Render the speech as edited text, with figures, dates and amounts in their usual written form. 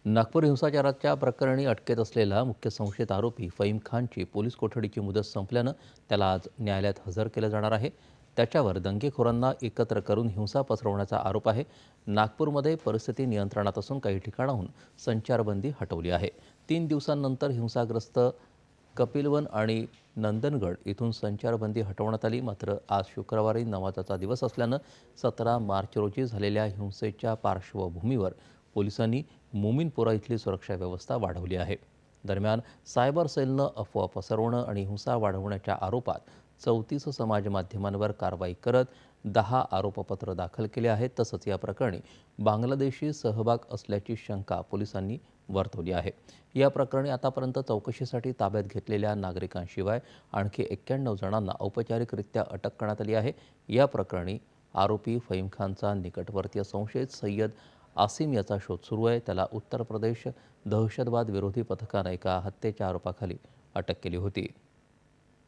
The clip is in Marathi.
नागपूर हिंसाचाराच्या प्रकरणी अटकेत असलेला मुख्य संशयित आरोपी फहीम खानची पोलीस कोठडीची मुदत संपल्यानं त्याला आज न्यायालयात हजर केलं जाणार आहे. त्याच्यावर दंगेखोरांना एकत्र करून हिंसा पसरवण्याचा आरोप आहे. नागपूरमध्ये परिस्थिती नियंत्रणात असून काही ठिकाणाहून संचारबंदी हटवली आहे. 3 दिवसांनंतर हिंसाग्रस्त कपिलवन आणि नंदनगड इथून संचारबंदी हटवण्यात आली. मात्र आज शुक्रवारी नमाजाचा दिवस असल्यानं 17 मार्च रोजी झालेल्या हिंसेच्या पार्श्वभूमीवर पोलिसांनी मोमीनपोरा इथली सुरक्षा व्यवस्था वाढवली आहे. दरम्यान सायबर सेलनं अफवा पसरवणं आणि हिंसा वाढवण्याच्या आरोपात 34 समाज माध्यमांवर कारवाई करत 10 आरोपपत्र दाखल केले आहेत. तसंच या प्रकरणी बांगलादेशी सहभाग असल्याची शंका पोलिसांनी वर्तवली आहे. या प्रकरणी आतापर्यंत चौकशीसाठी ताब्यात घेतलेल्या नागरिकांशिवाय आणखी 91 जणांना औपचारिकरित्या अटक करण्यात आली आहे. या प्रकरणी आरोपी फहीम खानचा निकटवर्तीय संशयित सय्यद आसिम याचा शोध सुरू आहे. त्याला उत्तर प्रदेश दहशतवाद विरोधी पथकानं एका हत्येच्या आरोपाखाली अटक केली होती.